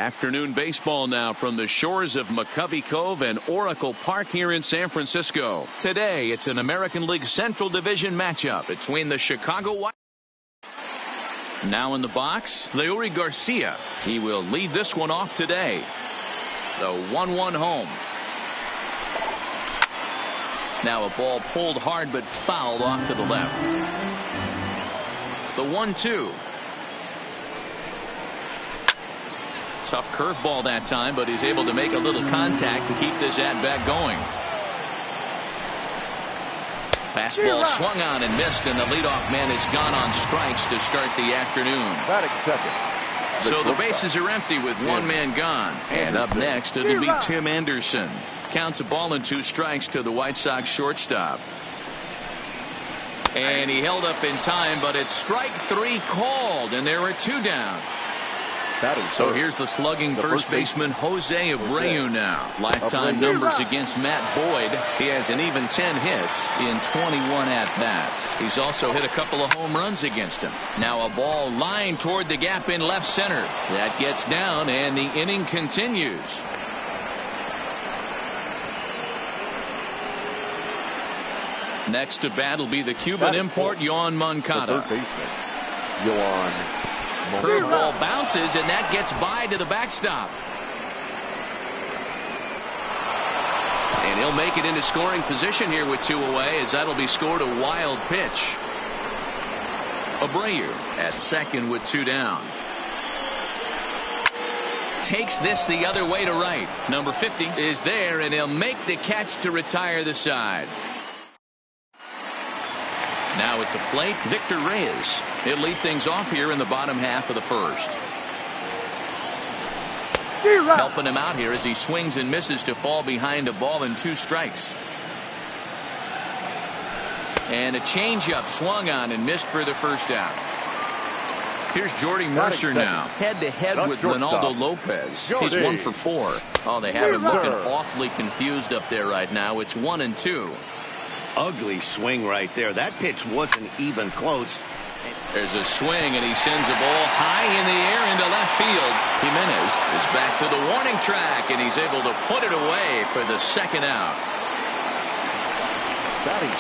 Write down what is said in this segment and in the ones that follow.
Afternoon baseball now from the shores of McCovey Cove and Oracle Park here in San Francisco. Today, it's an American League Central Division matchup between the Chicago White. Now in the box, Leury Garcia. He will lead this one off today. The 1-1 home. Now a ball pulled hard but fouled off to the left. The 1-2. Tough curveball that time, but he's able to make a little contact to keep this at-bat going. Fastball swung on and missed, and the leadoff man is gone on strikes to start the afternoon. So the bases are empty with one man gone. And up next, it'll be Tim Anderson. Counts a ball and 2 strikes to the White Sox shortstop. And he held up in time, but it's strike 3 called, and there are 2 down. So here's the slugging first baseman Jose Abreu now. Lifetime numbers against Matt Boyd. He has an even 10 hits in 21 at-bats. He's also hit a couple of home runs against him. Now a ball lined toward the gap in left center. That gets down, and the inning continues. Next to bat will be the Cuban import Yoan Moncada. Curveball bounces, and that gets by to the backstop. And he'll make it into scoring position here with 2 away, as that'll be scored a wild pitch. Abreu at second with 2 down. Takes this the other way to right. Number 50 is there, and he'll make the catch to retire the side. Now at the plate, Victor Reyes. He'll lead things off here in the bottom half of the first. Helping him out here as he swings and misses to fall behind a ball and 2 strikes. And a changeup swung on and missed for the first out. Here's Jordy Mercer now, head-to-head with Ronaldo Lopez. He's 1 for 4. Oh, they have him looking awfully confused up there right now. It's 1-2. Ugly swing right there. That pitch wasn't even close. There's a swing, and he sends a ball high in the air into left field. Jimenez is back to the warning track, and he's able to put it away for the second out.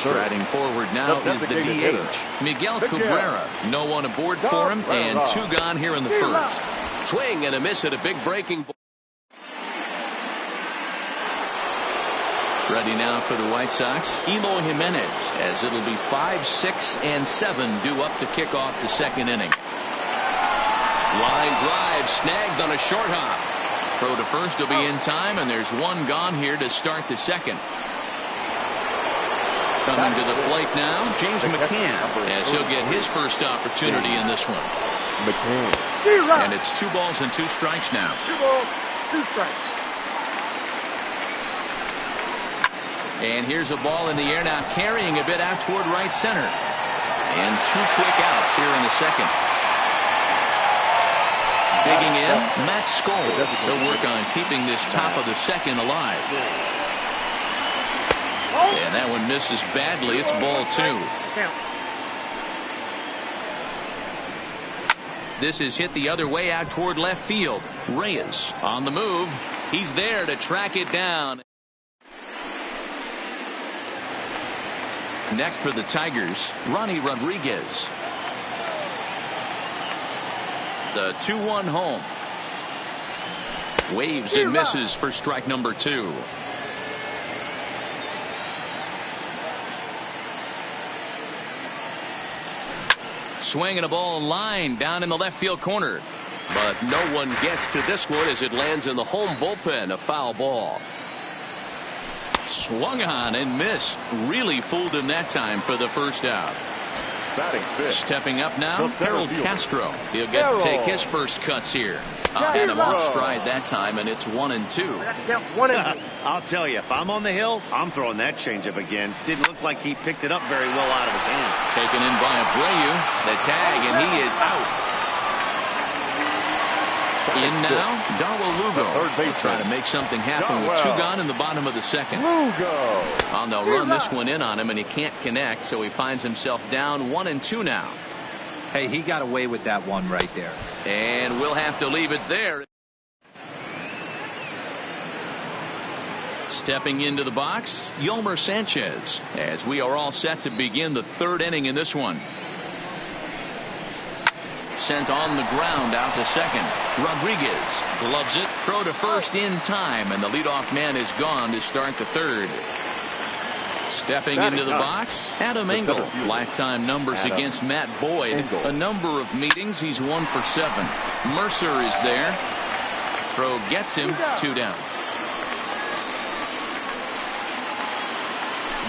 Striding forward now is the DH, Miguel Cabrera. No one aboard for him, and 2 gone here in the first. Swing and a miss at a big breaking ball. Ready now for the White Sox, Eloy Jimenez, as it'll be 5, 6, and 7 due up to kick off the second inning. Line drive snagged on a short hop. Throw to first will be in time, and there's 1 gone here to start the second. Coming to the plate now, James McCann, as he'll get his first opportunity in this one. And it's 2 balls and 2 strikes now. 2 balls, 2 strikes. And here's a ball in the air now, carrying a bit out toward right center. And 2 quick outs here in the second. Digging in, Matt Skoll. They'll work on keeping this top of the second alive. And that one misses badly. It's ball 2. This is hit the other way out toward left field. Reyes on the move. He's there to track it down. Next for the Tigers, Ronnie Rodriguez. The 2-1 home. Waves and misses for strike number 2. Swinging a ball line down in the left field corner. But no one gets to this one as it lands in the home bullpen. A foul ball. Swung on and missed. Really fooled him that time for the first out. Stepping up now, Harold Castro. He'll get to take his first cuts here. Had him off stride that time, and it's 1-2. I'll tell you, if I'm on the hill, I'm throwing that changeup again. Didn't look like he picked it up very well out of his hand. Taken in by Abreu. The tag, and he is out. In now, Darwell Lugo. Trying to make something happen with 2 gone in the bottom of the second. Oh, they'll run this one in on him, and he can't connect, so he finds himself down 1-2 now. Hey, he got away with that one right there. And we'll have to leave it there. Stepping into the box, Yolmer Sanchez, as we are all set to begin the third inning in this one. Sent on the ground out to second. Rodriguez gloves it. Throw to first in time, and the leadoff man is gone to start the third. Stepping into the box, Adam Engel. Lifetime numbers against Matt Boyd. A number of meetings. He's 1 for 7. Mercer is there. Throw gets him. 2 down.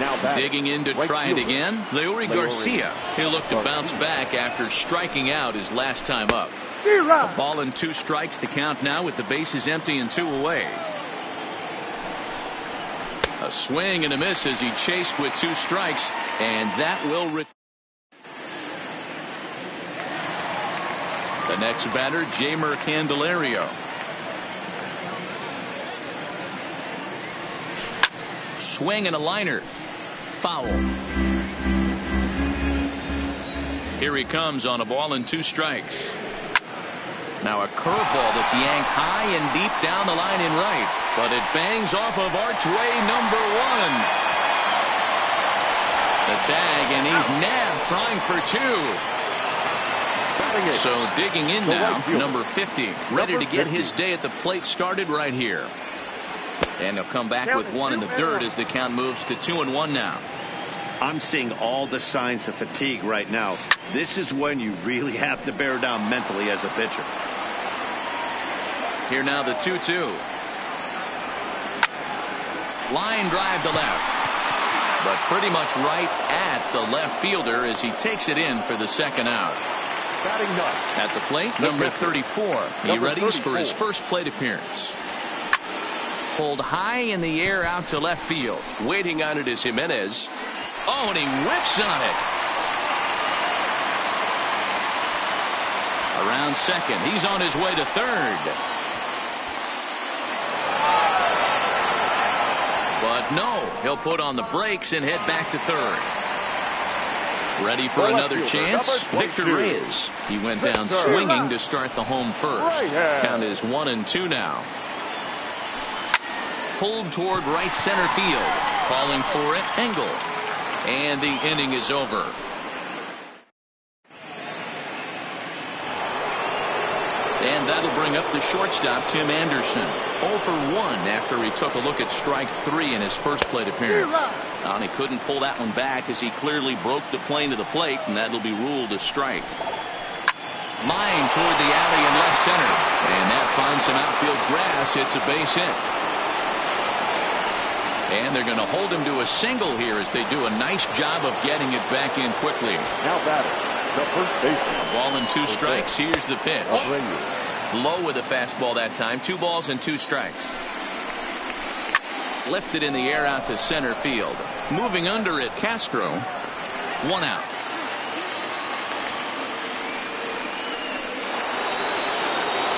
Now digging in to try it again. Leury Garcia. He'll look to bounce back after striking out his last time up. A ball and 2 strikes to count now with the bases empty and 2 away. A swing and a miss as he chased with 2 strikes, and that will the next batter, Jeimer Candelario. Swing and a liner. Foul. Here he comes on a ball and 2 strikes. Now a curveball that's yanked high and deep down the line in right, but it bangs off of archway number 1. The tag, and he's nabbed trying for 2. So digging in now, number 50, ready to get his day at the plate started right here. And he'll come back with 1 in the dirt as the count moves to 2-1 now. I'm seeing all the signs of fatigue right now. This is when you really have to bear down mentally as a pitcher. Here now the 2-2. Line drive to left, but pretty much right at the left fielder as he takes it in for the second out. At the plate, number 34. He readies for his first plate appearance. Pulled high in the air out to left field. Waiting on it is Jimenez. Oh, and he whips on it. Around second. He's on his way to third. But no, he'll put on the brakes and head back to third. Ready for another chance? Victor Reyes. He went down swinging to start the home first. Count is 1-2 now. Pulled toward right center field. Calling for it, Engel. And the inning is over. And that'll bring up the shortstop, Tim Anderson. 0 for 1 after he took a look at strike 3 in his first plate appearance. And he couldn't pull that one back as he clearly broke the plane to the plate, and that'll be ruled a strike. Line toward the alley in left center. And that finds some outfield grass. It's a base hit. And they're going to hold him to a single here as they do a nice job of getting it back in quickly. Now batter, the first baseman. A ball and 2 strikes. Here's the pitch. Low with a fastball that time. 2 balls and 2 strikes. Lifted in the air out to center field. Moving under it, Castro. 1 out.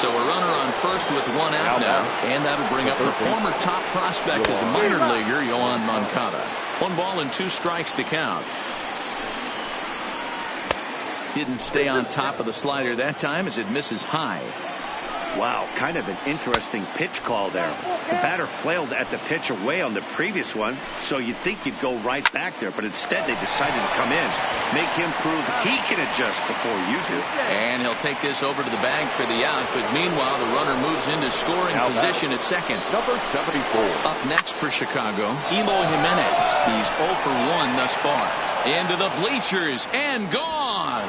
So a runner on first with 1 out now, and that'll bring up the former top prospect as a minor leaguer, Yoan Moncada. 1 ball and 2 strikes to count. Didn't stay on top of the slider that time as it misses high. Wow, kind of an interesting pitch call there. The batter flailed at the pitch away on the previous one, so you'd think you'd go right back there, but instead they decided to come in, make him prove he can adjust before you do. And he'll take this over to the bag for the out, but meanwhile the runner moves into scoring position at second. Number 74. Up next for Chicago, Eloy Jimenez. He's 0 for 1 thus far. Into the bleachers and gone.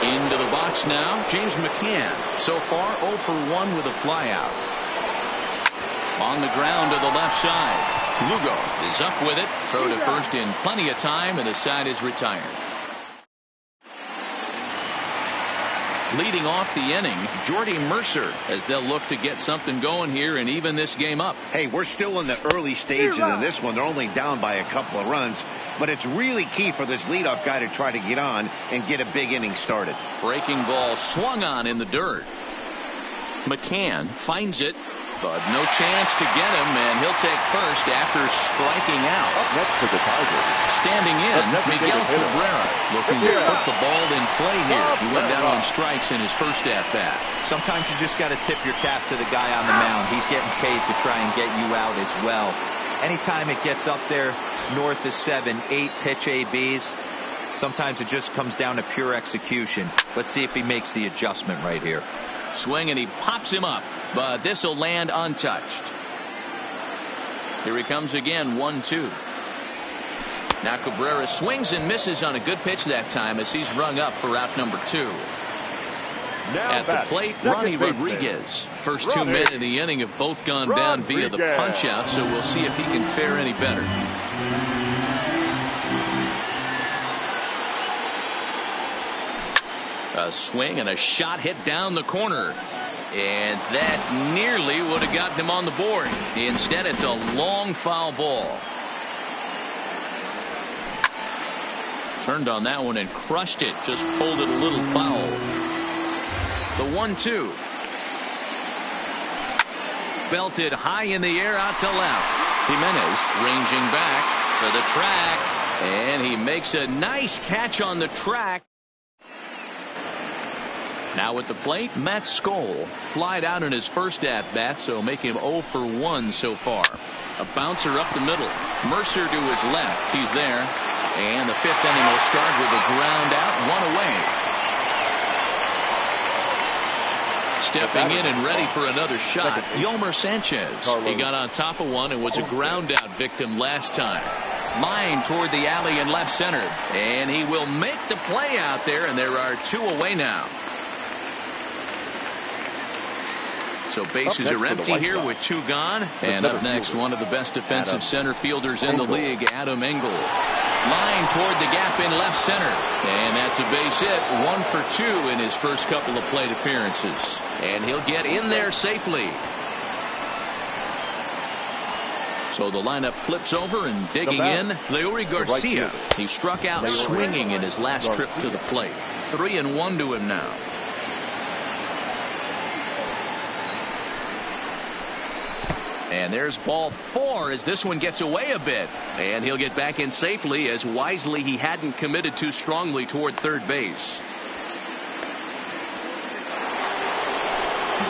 Into the box now, James McCann. So far 0 for 1 with a flyout. On the ground to the left side. Lugo is up with it. Throw to first in plenty of time, and the side is retired. Leading off the inning, Jordy Mercer, as they'll look to get something going here and even this game up. Hey, we're still in the early stages of this one. They're only down by a couple of runs, but it's really key for this leadoff guy to try to get on and get a big inning started. Breaking ball swung on in the dirt. McCann finds it, but no chance to get him, and he'll take first after striking out. Up next to the Tigers. Standing in, Miguel Cabrera looking to put the ball in play here. He went down on strikes in his first at-bat. Sometimes you just got to tip your cap to the guy on the mound. He's getting paid to try and get you out as well. Anytime it gets up there north of 7, 8 pitch ABs, sometimes it just comes down to pure execution. Let's see if he makes the adjustment right here. Swing, and he pops him up, but this will land untouched. Here he comes again, 1-2. Now Cabrera swings and misses on a good pitch that time as he's rung up for out number 2. At the plate, Ronnie Rodriguez. First 2 men in the inning have both gone down via the punch-out, so we'll see if he can fare any better. A swing and a shot hit down the corner. And that nearly would have gotten him on the board. Instead, it's a long foul ball. Turned on that one and crushed it. Just pulled it a little foul. The 1-2. Belted high in the air out to left. Jimenez ranging back to the track. And he makes a nice catch on the track. Now at the plate, Matt Skoll flied out in his first at-bat, so make him 0 for 1 so far. A bouncer up the middle. Mercer to his left. He's there. And the 5th inning will start with a ground out, 1 away. Stepping in and ready for another shot, Yolmer Sanchez. He got on top of one and was a ground out victim last time. Line toward the alley in left center. And he will make the play out there, and there are 2 away now. So bases are empty here with 2 gone. And up next, one of the best defensive center fielders in the league, Adam Engel. Line toward the gap in left center. And that's a base hit. 1 for 2 in his first couple of plate appearances. And he'll get in there safely. So the lineup flips over, and digging in, Leury Garcia. He struck out swinging in his last trip to the plate. 3-1 to him now. And there's ball 4 as this one gets away a bit. And he'll get back in safely, as wisely he hadn't committed too strongly toward third base.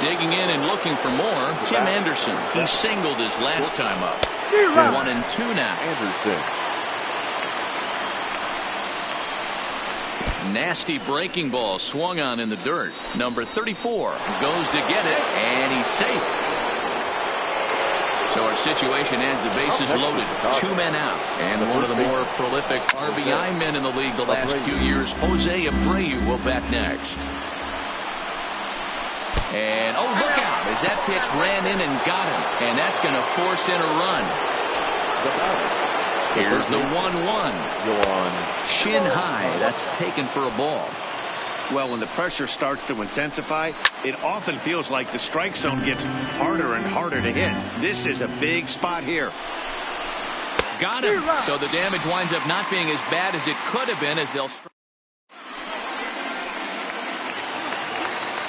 Digging in and looking for more, Tim Anderson. He singled his last time up. 1-2 now. Nasty breaking ball swung on in the dirt. Number 34 goes to get it, and he's safe. So our situation as the bases loaded, 2 men out, and one of the more prolific RBI men in the league the last few years, Jose Abreu, will bat next. And oh, look out as that pitch ran in and got him, and that's going to force in a run. Here's the 1-1. Shin high, that's taken for a ball. Well, when the pressure starts to intensify, it often feels like the strike zone gets harder and harder to hit. This is a big spot here. Got him. So the damage winds up not being as bad as it could have been, as they'll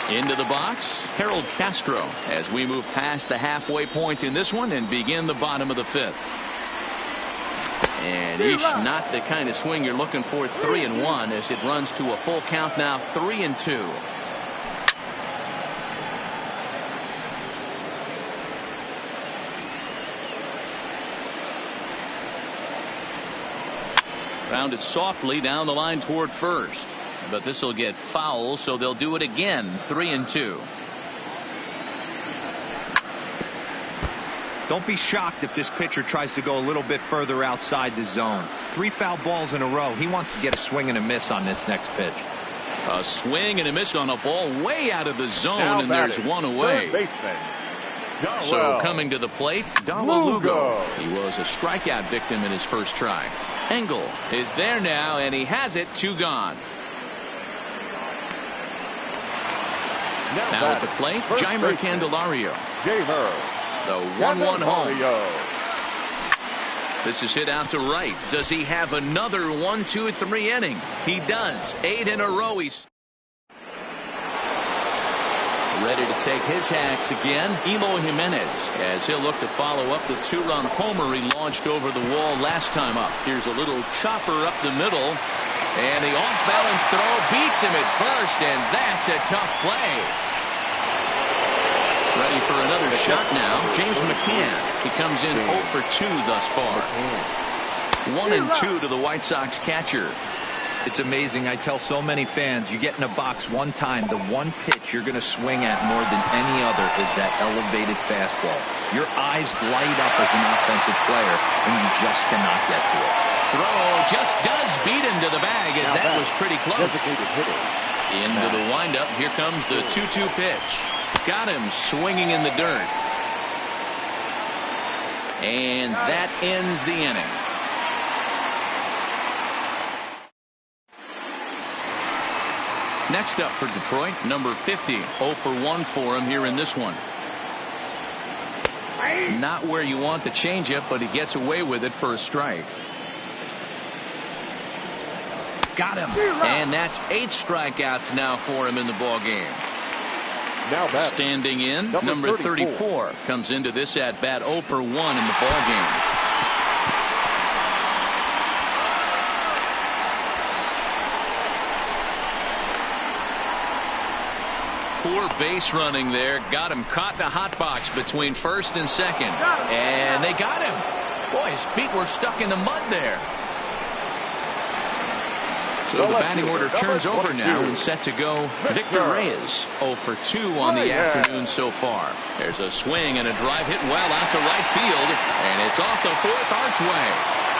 into the box, Harold Castro, as we move past the halfway point in this one and begin the bottom of the 5th. And each not the kind of swing you're looking for. 3-1 as it runs to a full count now. 3-2. Rounded softly down the line toward first, but this will get foul, so they'll do it again. 3-2. Don't be shocked if this pitcher tries to go a little bit further outside the zone. 3 foul balls in a row. He wants to get a swing and a miss on this next pitch. A swing and a miss on a ball way out of the zone, and there's 1 away. So coming to the plate, Dawel Lugo. He was a strikeout victim in his first try. Engel is there now, and he has it. 2 gone. Now at the plate, Jeimer Candelario. The 1-1 home. This is hit out to right. Does he have another 1-2-3 inning? He does. 8 in a row. Ready to take his hacks again, Eloy Jimenez, as he'll look to follow up the two-run homer he launched over the wall last time up. Here's a little chopper up the middle, and the off-balance throw beats him at first, and that's a tough play. Ready for another shot now, James McCann. He comes in 0 for 2 thus far. 1 and 2 to the White Sox catcher. It's amazing. I tell so many fans, you get in a box one time, the one pitch you're going to swing at more than any other is that elevated fastball. Your eyes light up as an offensive player, and you just cannot get to it. Throw just does beat him to the bag, as that was pretty close. Into the windup. Here comes the 2-2 pitch. Got him swinging in the dirt. And that ends the inning. Next up for Detroit, number 50. 0 for 1 for him here in this one. Not where you want the changeup, but he gets away with it for a strike. Got him. And that's 8 strikeouts now for him in the ball game. Now standing in, number 34 comes into this at bat 0 for 1 in the ball game. Poor base running there. Got him caught in a hot box between first and second. And they got him. Boy, his feet were stuck in the mud there. So the batting order turns over now and set to go Victor Reyes. 0 for 2 on the afternoon so far. There's a swing and a drive hit well out to right field. And it's off the 4th archway.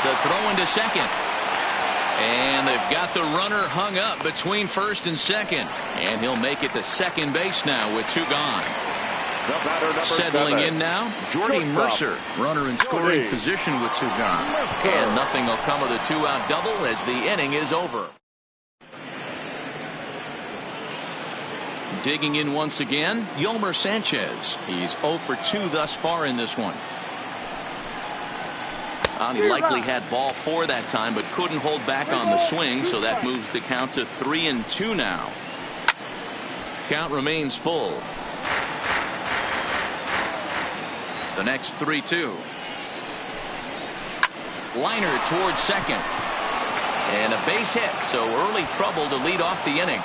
The throw into second. And they've got the runner hung up between first and second. And he'll make it to second base now with 2 gone. Settling in now, Jordy Mercer, runner in scoring position with 2 gone. And nothing will come of the 2-out double as the inning is over. Digging in once again, Yolmer Sanchez. He's 0 for 2 thus far in this one. He likely had ball 4 that time, but couldn't hold back on the swing, so that moves the count to 3 and 2 now. Count remains full. The next 3-2. Liner towards second. And a base hit, so early trouble to lead off the inning.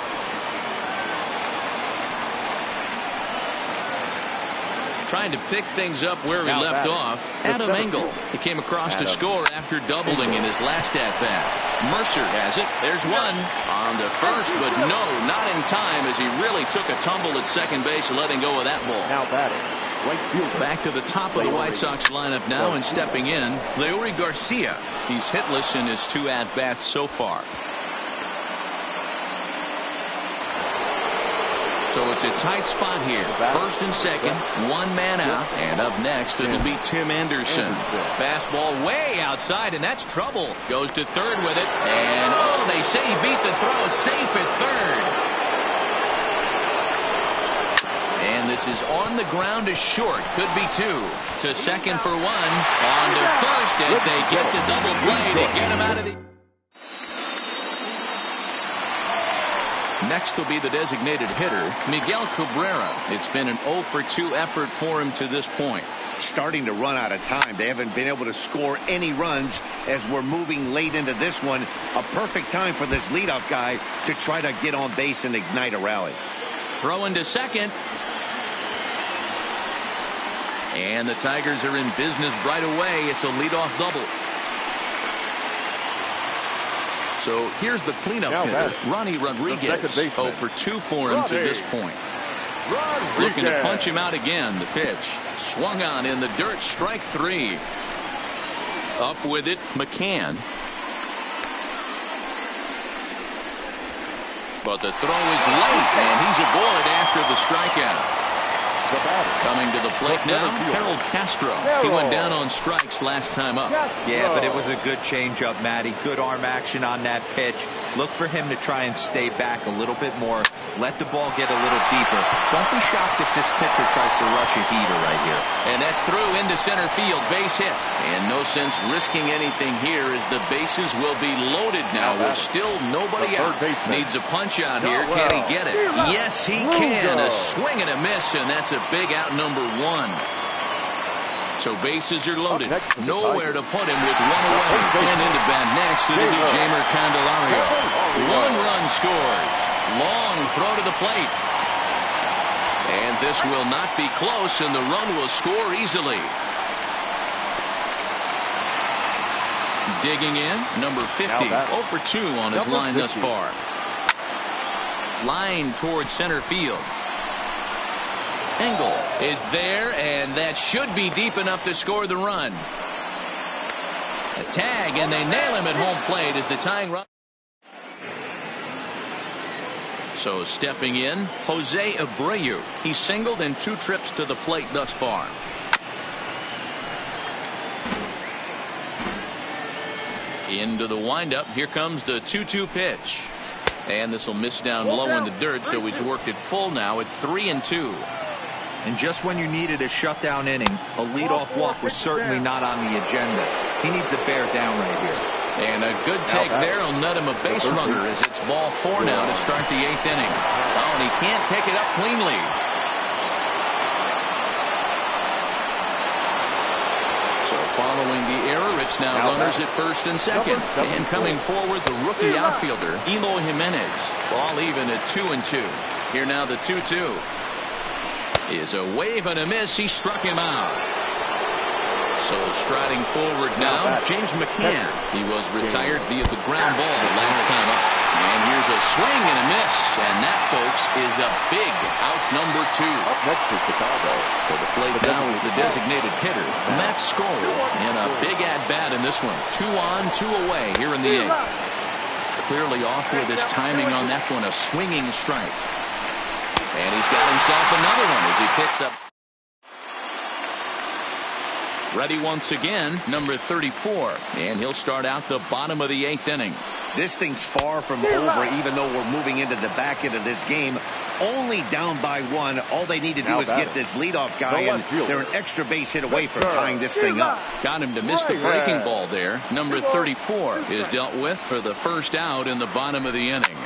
Trying to pick things up where he left off. Adam Engel. He came across to score after doubling in his last at-bat. Mercer has it. There's one on the first, but no, not in time as he really took a tumble at second base, letting go of that ball. Now batting. Back to the top of the White Sox lineup now, and stepping in, Leury Garcia. He's hitless in his 2 at-bats so far. So it's a tight spot here. First and second, 1 man out, and up next it'll be Tim Anderson. Fastball way outside, and that's trouble. Goes to third with it, and oh, they say he beat the throw, safe at third. And this is on the ground to short. Could be 2. To second for 1. On to first as they get the double play to get him out of the... Next will be the designated hitter, Miguel Cabrera. It's been an 0 for 2 effort for him to this point. Starting to run out of time. They haven't been able to score any runs as we're moving late into this one. A perfect time for this leadoff guy to try to get on base and ignite a rally. Throw into second. And the Tigers are in business right away. It's a leadoff double. So here's the cleanup hitter, Ronnie Rodriguez. 0 for 2 for him to this point. Looking to punch him out again. The pitch swung on in the dirt. Strike 3. Up with it, McCann. But the throw is late, and he's aboard after the strikeout. Coming to the plate now, Harold Castro. He went down on strikes last time up. Yeah, but it was a good changeup, Matty. Good arm action on that pitch. Look for him to try and stay back a little bit more. Let the ball get a little deeper. Don't be shocked if this pitcher tries to rush a heater right here. And that's through into center field. Base hit. And no sense risking anything here as the bases will be loaded now with still nobody out. Needs a punch out here. Can he get it? Yes, he can. A swing and a miss, and that's a big out, number 1. So bases are loaded. Nowhere to put him with one away. And into bat next, it'll be Jeimer Candelario. 1 run scores. Long throw to the plate. And this will not be close, and the run will score easily. Digging in, number 50. 0 for 2 on his line thus far. Line towards center field. Engel is there, and that should be deep enough to score the run. A tag, and they nail him at home plate as the tying run. So stepping in, Jose Abreu. He singled in 2 trips to the plate thus far. Into the windup. Here comes the 2-2 pitch. And this will miss down low in the dirt, so he's worked it full now at 3-2. And just when you needed a shutdown inning, a leadoff walk was certainly not on the agenda. He needs to bear down right here. And a good take there will net him a base runner as it's ball 4 now to start the 8th inning. Oh, and he can't take it up cleanly. So following the error, it's now runners at first and second. And coming forward, the rookie outfielder, Eloy Jimenez. Ball even at 2-2. Here now the 2-2. Is a wave and a miss. He struck him out. So striding forward now, James McCann. He was retired via the ground ball the last time up. And here's a swing and a miss. And that, folks, is a big out, number 2. Up next is Chicago. For the plate now is the designated hitter, Matt Skoll. And a big at-bat in this one. 2 on, 2 away here in the 8th. Clearly off with his timing on that one. A swinging strike. And he's got himself another one as he picks up. Ready once again, number 34. And he'll start out the bottom of the 8th inning. This thing's far from over, even though we're moving into the back end of this game. Only down by 1. All they need to do is get this leadoff guy, and they're an extra base hit away from tying this thing up. Got him to miss the breaking ball there. Number 34 is dealt with for the first out in the bottom of the inning.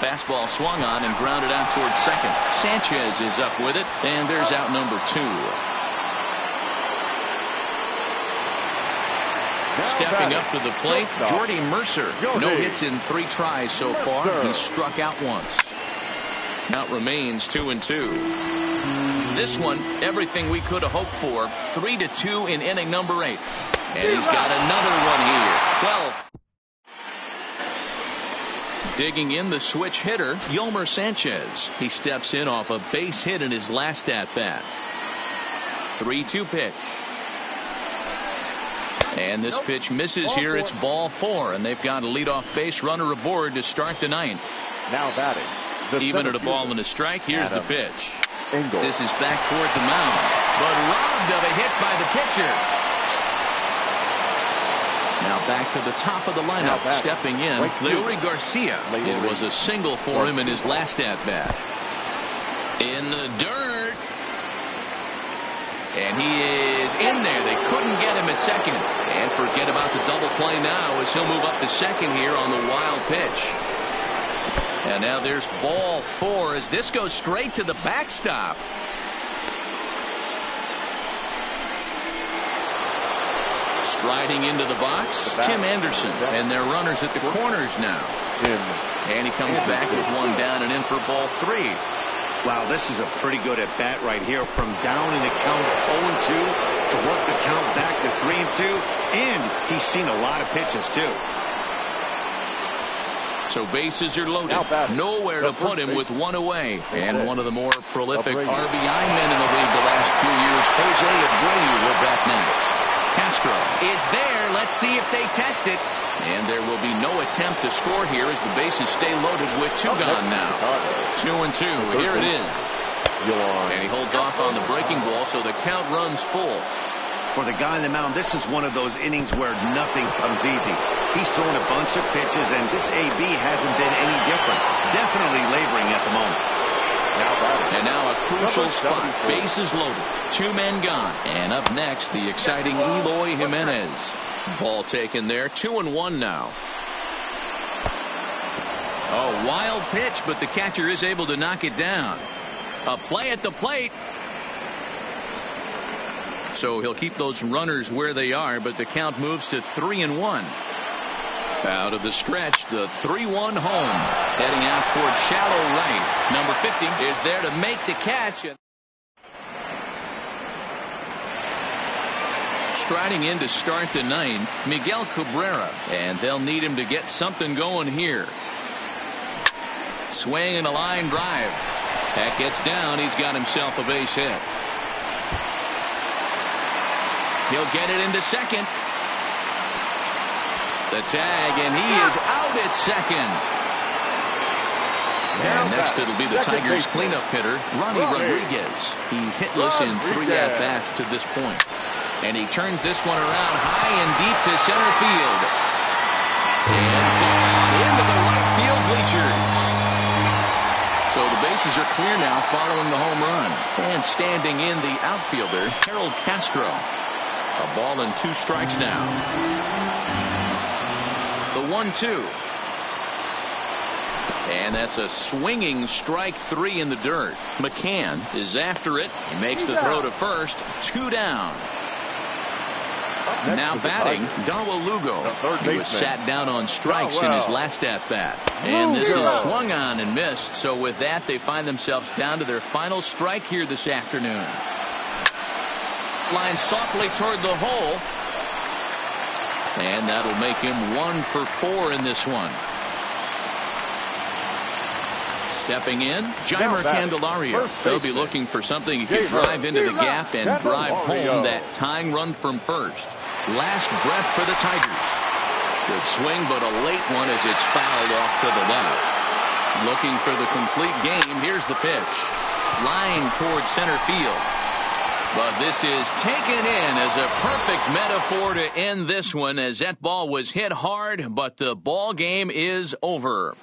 Fastball swung on and grounded out towards second. Sanchez is up with it, and there's out number 2. Stepping up to the plate, Jordy Mercer. No hits in 3 tries so far. He struck out once. Now it remains 2-2. This one, everything we could have hoped for. 3-2 in inning number 8. And he's got another one here. 12. Digging in the switch hitter, Yolmer Sanchez. He steps in off a base hit in his last at-bat. 3-2 pitch. And this pitch misses here. It's ball 4, and they've got a leadoff base runner aboard to start the 9th. Now batting. Even at a ball and a strike, here's the pitch. Engel. This is back toward the mound, but robbed of a hit by the pitcher. Now back to the top of the lineup, stepping in, Leury Garcia. It was a single for him in his last at-bat. In the dirt. And he is in there. They couldn't get him at second. And forget about the double play now as he'll move up to second here on the wild pitch. And now there's ball 4 as this goes straight to the backstop. Striding into the box, Tim Anderson. And they're runners at the corners now. And he comes back with 1 down and in for ball 3. Wow, this is a pretty good at-bat right here. From down in the count 0-2 to work the count back to 3-2. And he's seen a lot of pitches, too. So bases are loaded. Nowhere to put him with 1 away. And one of the more prolific RBI men in the league the last few years, Jose Abreu, will bat next. Castro is there. Let's see if they test it. And there will be no attempt to score here as the bases stay loaded with 2 gone now. 2-2. Here it is. And he holds off on the breaking ball, so the count runs full. For the guy on the mound, this is one of those innings where nothing comes easy. He's thrown a bunch of pitches, and this AB hasn't been any different. Definitely laboring at the moment. And now a crucial spot. Bases loaded. 2 men gone. And up next, the exciting Eloy Jimenez. Ball taken there. 2-1 now. A wild pitch, but the catcher is able to knock it down. A play at the plate. So he'll keep those runners where they are, but the count moves to 3-1. Out of the stretch, the 3-1 home. Heading out toward shallow right. Number 50 is there to make the catch. Striding in to start the ninth, Miguel Cabrera. And they'll need him to get something going here. Swing and a line drive. That gets down. He's got himself a base hit. He'll get it into second. The tag, and he is out at second. And next it'll be the Tigers cleanup hitter, Ronnie Rodriguez. He's hitless in 3 at-bats to this point. And he turns this one around high and deep to center field. And into the right field bleachers. So the bases are clear now following the home run. And standing in the outfielder, Harold Castro. A ball and 2 strikes now. The 1-2. And that's a swinging strike 3 in the dirt. McCann is after it. He makes the throw to first. 2 down. Now batting, Darwell Lugo. He was sat down on strikes in his last at-bat. And this is swung on and missed. So with that, they find themselves down to their final strike here this afternoon. Line softly toward the hole. And that'll make him 1 for 4 in this one. Stepping in, Jeimer Candelario. They'll be looking for something he can drive into the gap and drive home that tying run from first. Last breath for the Tigers. Good swing, but a late one as it's fouled off to the left. Looking for the complete game. Here's the pitch. Line towards center field. But this is taken in as a perfect metaphor to end this one, as that ball was hit hard, but the ball game is over.